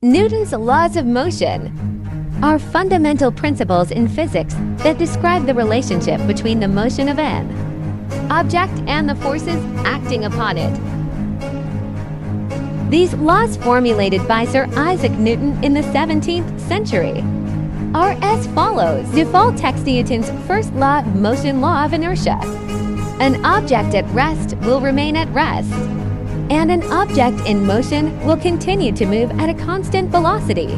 Newton's laws of motion are fundamental principles in physics that describe the relationship between the motion of an object and the forces acting upon it. These laws, formulated by Sir Isaac Newton in the 17th century, are as follows. Default text: Newton's first law of motion, law of inertia. An object at rest will remain at rest, and an object in motion will continue to move at a constant velocity,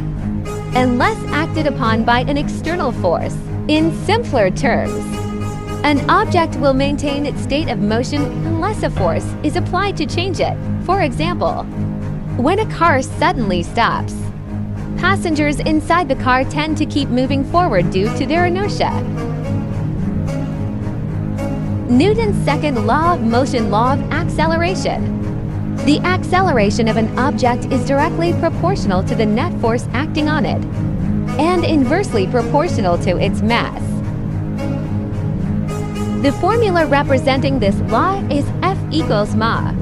unless acted upon by an external force. In simpler terms, an object will maintain its state of motion unless a force is applied to change it. For example, when a car suddenly stops, passengers inside the car tend to keep moving forward due to their inertia. Newton's second law of motion, law of acceleration. The acceleration of an object is directly proportional to the net force acting on it, and inversely proportional to its mass. The formula representing this law is F equals ma,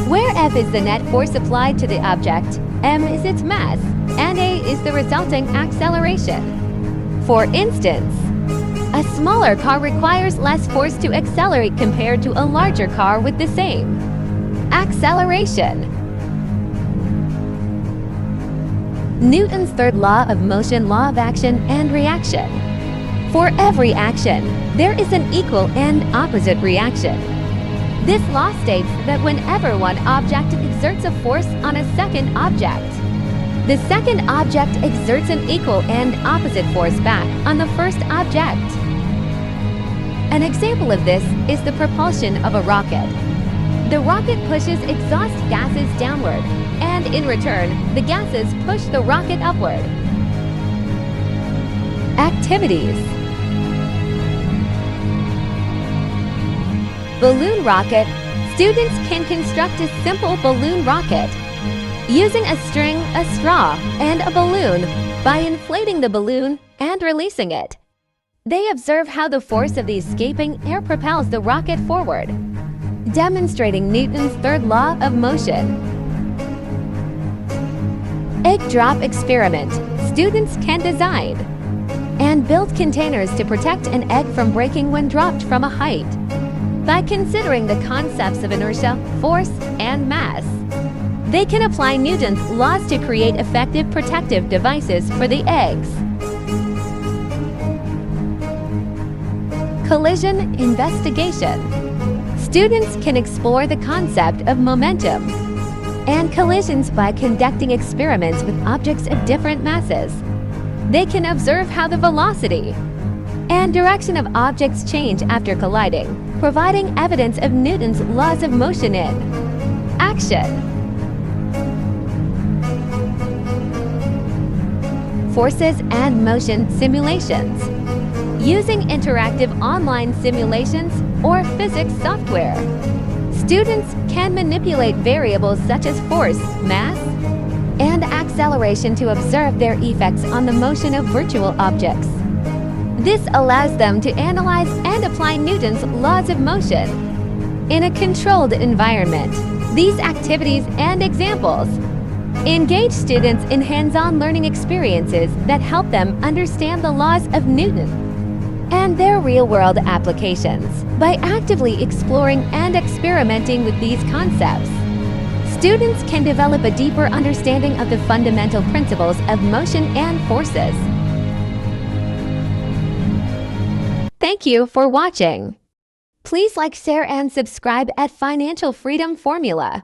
where F is the net force applied to the object, m is its mass, and a is the resulting acceleration. For instance, a smaller car requires less force to accelerate compared to a larger car with the same acceleration. Newton's third law of motion, law of action and reaction. For every action, there is an equal and opposite reaction. This law states that whenever one object exerts a force on a second object, the second object exerts an equal and opposite force back on the first object. An example of this is the propulsion of a rocket. The rocket pushes exhaust gases downward, and in return, the gases push the rocket upward. Activities: balloon rocket. Students can construct a simple balloon rocket using a string, a straw, and a balloon by inflating the balloon and releasing it. They observe how the force of the escaping air propels the rocket forward, demonstrating Newton's third law of motion. Egg drop experiment. Students can design and build containers to protect an egg from breaking when dropped from a height by considering the concepts of inertia, force, and mass. They can apply Newton's laws to create effective protective devices for the eggs. Collision investigation. Students can explore the concept of momentum and collisions by conducting experiments with objects of different masses. They can observe how the velocity and direction of objects change after colliding, providing evidence of Newton's laws of motion in action. Forces and motion simulations. Using interactive online simulations or physics software, students can manipulate variables such as force, mass, and acceleration to observe their effects on the motion of virtual objects. This allows them to analyze and apply Newton's laws of motion in a controlled environment. These activities and examples engage students in hands-on learning experiences that help them understand the laws of Newton and their real-world applications. By actively exploring and experimenting with these concepts, students can develop a deeper understanding of the fundamental principles of motion and forces. Thank you for watching. Please like, share, and subscribe at Financial Freedom Formula.